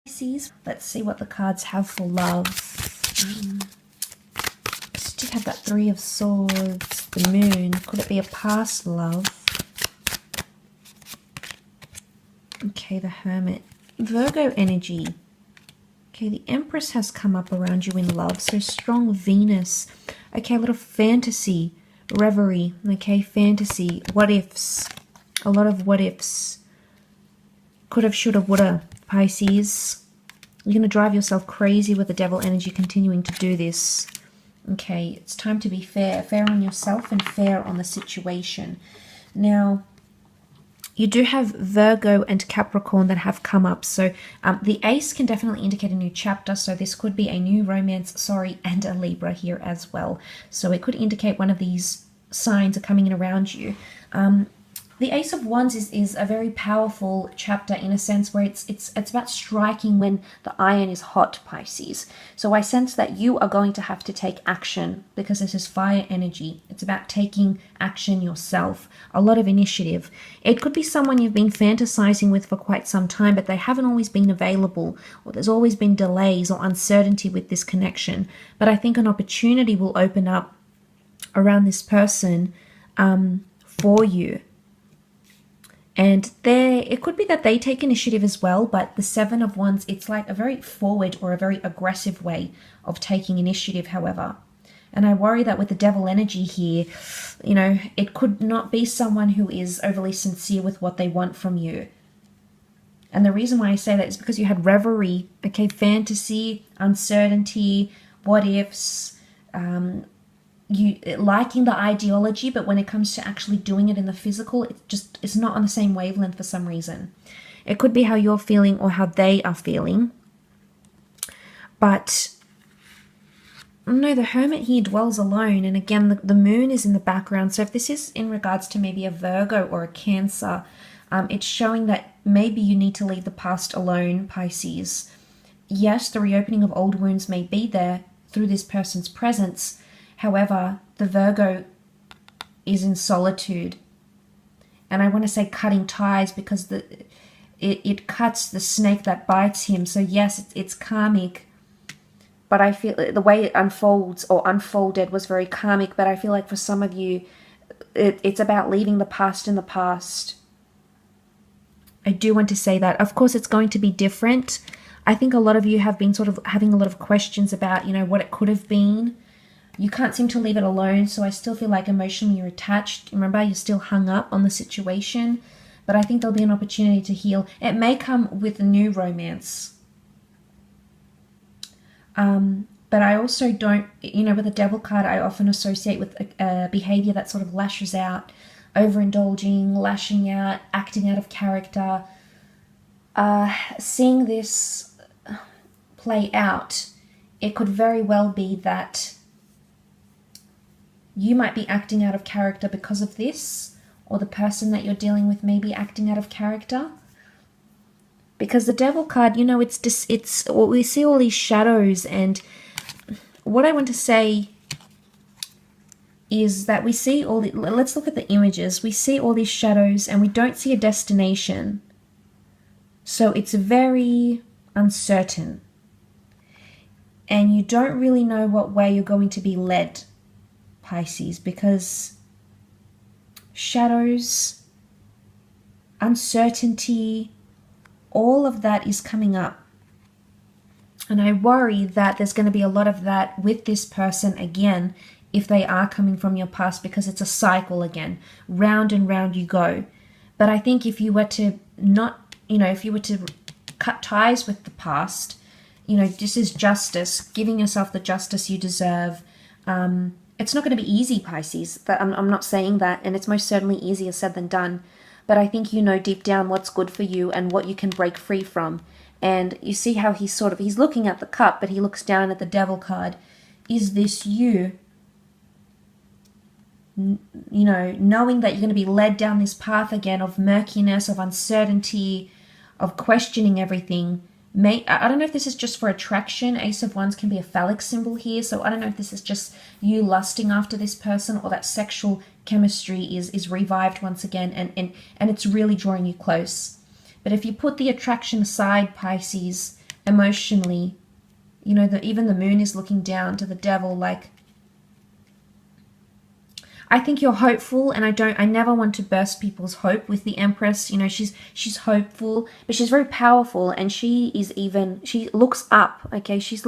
Pisces. Let's see what the cards have for love. Still have that Three of Swords, the Moon. Could it be a past love? Okay, the Hermit. Virgo energy. Okay, the Empress has come up around you in love. So strong Venus. Okay, a little fantasy, reverie. Okay, fantasy, what ifs. A lot of what ifs. Coulda, shoulda, woulda, Pisces. You're going to drive yourself crazy with the Devil energy continuing to do this. Okay, it's time to be fair. Fair on yourself and fair on the situation. Now, you do have Virgo and Capricorn that have come up. So the Ace can definitely indicate a new chapter. So this could be a new romance, and a Libra here as well. So it could indicate one of these signs are coming in around you. The Ace of Wands is a very powerful chapter in a sense where it's about striking when the iron is hot, Pisces. So I sense that you are going to have to take action because this is fire energy. It's about taking action yourself, a lot of initiative. It could be someone you've been fantasizing with for quite some time, but they haven't always been available, or there's always been delays or uncertainty with this connection. But I think an opportunity will open up around this person for you. And it could be that they take initiative as well, but the Seven of Wands, it's like a very forward or a very aggressive way of taking initiative, however. And I worry that with the Devil energy here, it could not be someone who is overly sincere with what they want from you. And the reason why I say that is because you had reverie, okay, fantasy, uncertainty, what ifs, you liking the ideology, but when it comes to actually doing it in the physical, it's not on the same wavelength for some reason. It could be how you're feeling or how they are feeling. But no, the Hermit here dwells alone, and again the Moon is in the background. So if this is in regards to maybe a Virgo or a Cancer, it's showing that maybe you need to leave the past alone, Pisces. Yes, the reopening of old wounds may be there through this person's presence. However, the Virgo is in solitude. And I want to say cutting ties because it cuts the snake that bites him. So yes, it's karmic. But I feel the way it unfolds or unfolded was very karmic. But I feel like for some of you, it's about leaving the past in the past. I do want to say that. Of course, it's going to be different. I think a lot of you have been sort of having a lot of questions about, what it could have been. You can't seem to leave it alone, so I still feel like emotionally you're attached. Remember, you're still hung up on the situation, but I think there'll be an opportunity to heal. It may come with a new romance. But I also don't, with the Devil card, I often associate with a behavior that sort of lashes out, overindulging, lashing out, acting out of character. Seeing this play out, it could very well be that you might be acting out of character because of this, or the person that you're dealing with may be acting out of character. Because the Devil card, we see all these shadows, and what I want to say is that we see let's look at the images. We see all these shadows and we don't see a destination. So it's very uncertain. And you don't really know what way you're going to be led, Pisces, because shadows, uncertainty, all of that is coming up. And I worry that there's going to be a lot of that with this person again, if they are coming from your past, because it's a cycle again. Round and round you go. But I think if you were to if you were to cut ties with the past, this is justice, giving yourself the justice you deserve. It's not going to be easy, Pisces. I'm not saying that, and it's most certainly easier said than done. But I think deep down what's good for you and what you can break free from. And you see how he's looking at the cup, but he looks down at the Devil card. Is this you? Knowing that you're going to be led down this path again of murkiness, of uncertainty, of questioning everything. I don't know if this is just for attraction. Ace of Wands can be a phallic symbol here. So I don't know if this is just you lusting after this person, or that sexual chemistry is revived once again and it's really drawing you close. But if you put the attraction aside, Pisces, emotionally. You know, even the moon is looking down to the devil. Like, I think you're hopeful, and I never want to burst people's hope with the Empress. You know, she's hopeful, but she's very powerful, and she looks up, okay? She's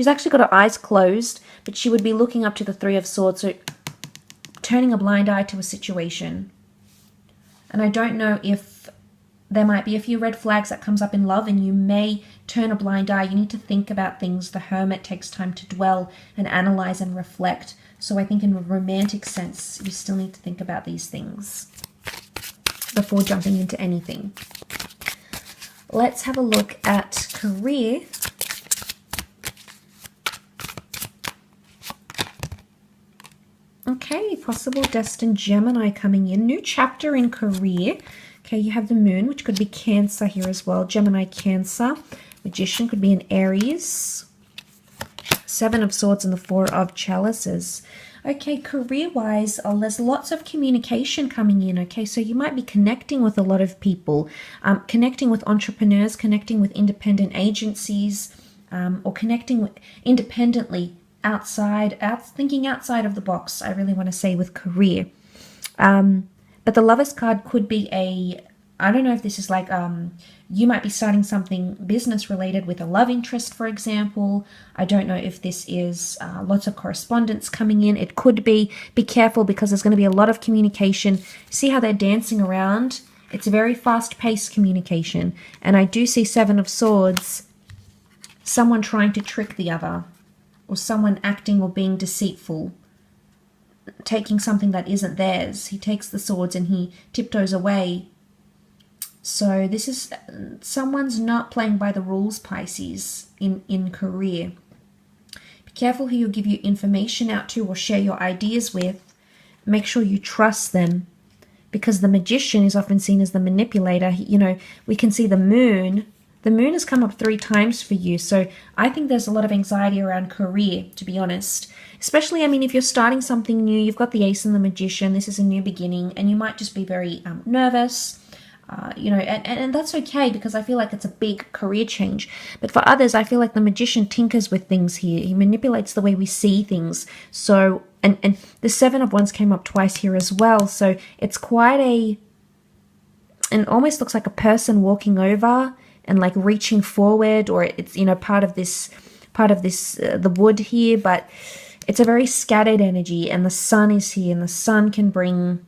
actually got her eyes closed, but she would be looking up to the Three of Swords, so turning a blind eye to a situation. And I don't know if there might be a few red flags that comes up in love, and you may turn a blind eye. You need to think about things. The Hermit takes time to dwell and analyze and reflect. So I think in a romantic sense, you still need to think about these things before jumping into anything. Let's have a look at career. Okay, possible destined Gemini coming in. New chapter in career. Okay, you have the moon, which could be Cancer here as well. Gemini, Cancer. Magician could be an Aries. Seven of Swords and the Four of Chalices. Okay, career-wise, there's lots of communication coming in, okay? So you might be connecting with a lot of people, connecting with entrepreneurs, connecting with independent agencies, or connecting independently thinking outside of the box, I really want to say, with career. But the Lovers card could be I don't know if this is like, you might be starting something business related with a love interest, for example. I don't know if this is lots of correspondence coming in. It could be. Be careful, because there's going to be a lot of communication. See how they're dancing around? It's a very fast-paced communication. And I do see Seven of Swords, someone trying to trick the other, or someone acting or being deceitful, taking something that isn't theirs. He takes the swords and he tiptoes away. So this is, someone's not playing by the rules, Pisces, in career. Be careful who you give your information out to or share your ideas with. Make sure you trust them, because the Magician is often seen as the manipulator. You know, we can see the moon. The moon has come up 3 times for you. So I think there's a lot of anxiety around career, to be honest. Especially, I mean, if you're starting something new, you've got the Ace and the Magician. This is a new beginning, and you might just be very nervous. You know, and that's okay, because I feel like it's a big career change. But for others, I feel like the Magician tinkers with things here. He manipulates the way we see things. So, and the Seven of Wands came up twice here as well. So it's quite and almost looks like a person walking over and like reaching forward, or it's, you know, part of this, the wood here. But it's a very scattered energy, and the Sun is here, and the Sun can bring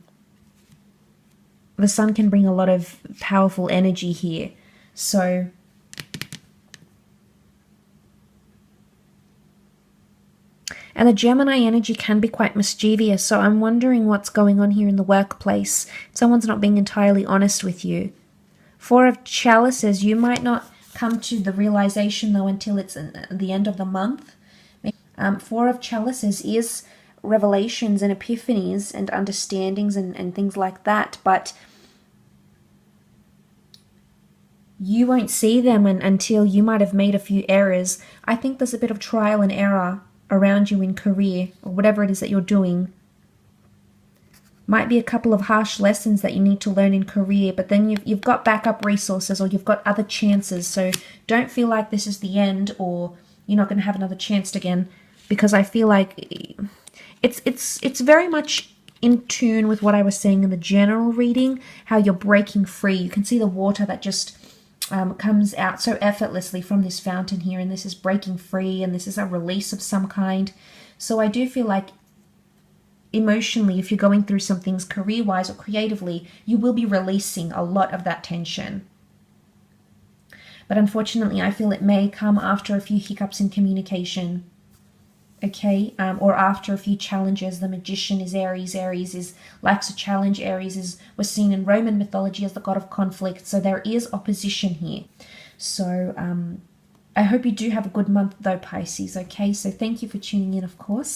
a lot of powerful energy here. So and the Gemini energy can be quite mischievous, so I'm wondering what's going on here in the workplace. Someone's not being entirely honest with you. Four of Chalices, you might not come to the realization though until it's the end of the month. Four of Chalices is revelations and epiphanies and understandings and things like that, but you won't see them until you might have made a few errors. I think there's a bit of trial and error around you in career, or whatever it is that you're doing. Might be a couple of harsh lessons that you need to learn in career, but then you've got backup resources, or you've got other chances. So don't feel like this is the end, or you're not going to have another chance again, because I feel like it's very much in tune with what I was saying in the general reading, how you're breaking free. You can see the water that just comes out so effortlessly from this fountain here, and this is breaking free, and this is a release of some kind. So I do feel like emotionally, if you're going through some things career-wise or creatively, you will be releasing a lot of that tension. But unfortunately, I feel it may come after a few hiccups in communication. Okay, or after a few challenges. The Magician is Aries. Aries likes a challenge. Aries was seen in Roman mythology as the god of conflict. So there is opposition here. So I hope you do have a good month though, Pisces. Okay, so thank you for tuning in, of course.